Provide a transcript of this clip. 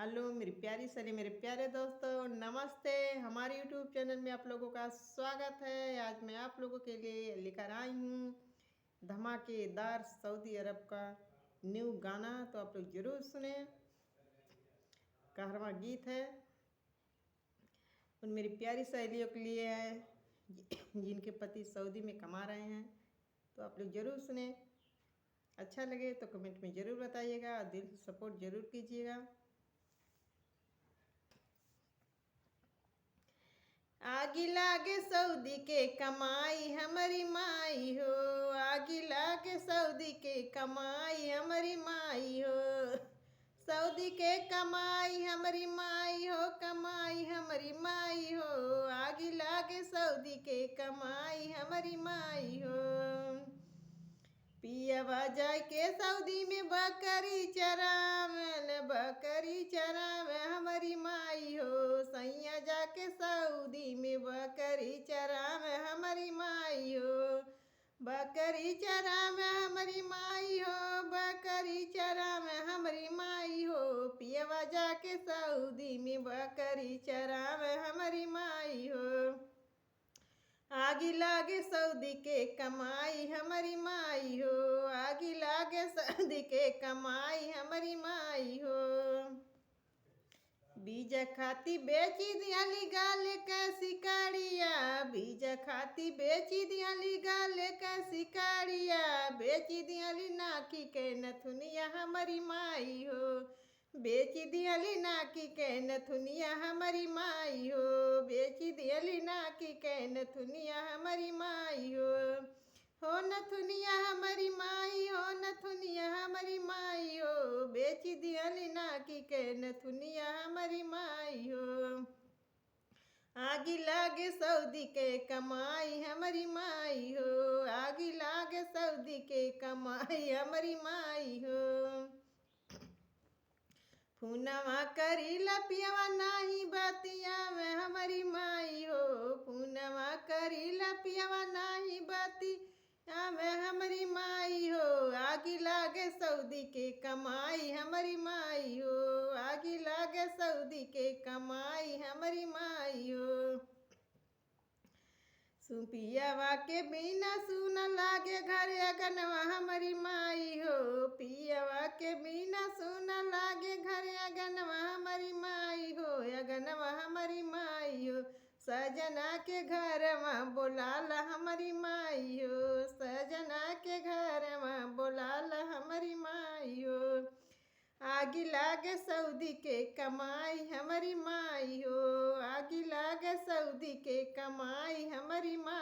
Hello मेरी प्यारी सली मेरे प्यारे दोस्तों, नमस्ते। हमारे यूट्यूब चैनल में आप लोगों का स्वागत है। आज मैं आप लोगों के लिए लेकर आई हूँ धमाकेदार सऊदी अरब का न्यू गाना। तो आप लोग ज़रूर सुने। कहरवा गीत है उन मेरी प्यारी सहेलियों के लिए है जिनके पति सऊदी में कमा रहे हैं। तो आप लोग ज़रूर सुने। अच्छा लगे तो कमेंट में ज़रूर बताइएगा और दिल से सपोर्ट ज़रूर कीजिएगा। आगी लागे सऊदी के कमाई हमारी माई हो। आगी लागे सऊदी के कमाई हमारी माई हो। सऊदी के कमाई हमारी माई हो, कमाई हमारी माई हो। आगी लागे सऊदी के कमाई हमारी माई हो। पियवा जाय के सऊदी में बकरी चरावन, बकरी चरावन हमारी माई हो। सैया जाके सऊदी में बकरी चरावन हमारी माई हो। बकरी चरावन हमारी माई हो, बकरी चरावन हमारी माई हो। पियवा जाके सऊदी में बकरी चरावन हमारी माई हो। आगी लागे सऊदी के कमाई हमारी माई हो। आगी लागे सऊदी के कमाई हमारी माई हो। बीज खाती बेची दियाली गाल कैसी काड़िया, बीज खाती बेची दियाली गाल कैसी काड़िया। बेची दियाली नाकी के नथुनिया हमारी माई हो। बेची दियाली नाकी के नथुनिया हमारी माई हो। बेची दियाली नाकी के नथुनिया हमारी माई हो नथुनिया हमारी माई हो, नथुनिया हमारी माई हो। बेची दियाली नाकी के नथुनिया हमारी माई हो। आगी लागे सऊदी के कमाई हमारी माई हो। आगी लागे सऊदी के कमाई हमारी माई हो। फूनवा करीला पियवा नाही बतिया में हमारी माई हो। फूनवा करीला पियवा नाही बतिया में हमारी माई हो। आगी लागे सऊदी के कमाई हमारी माई हो। आगी लागे सऊदी के कमाई हमारी माई हो। पियवा के बिना सुना लागे घर अगनवा हमारी माई हो। पियवा के बिना सुना लागे घर अगनवा हमारी माई हो। अगनवा हमारी माई हो। सजना के घर में बोलाला हमारी माई हो। सजना के घर में बोलाला हमारी माई हो। आगी लागे सऊदी के कमाई हमारी माई हो। आगी लागे सऊदी के कमाई हमारी माई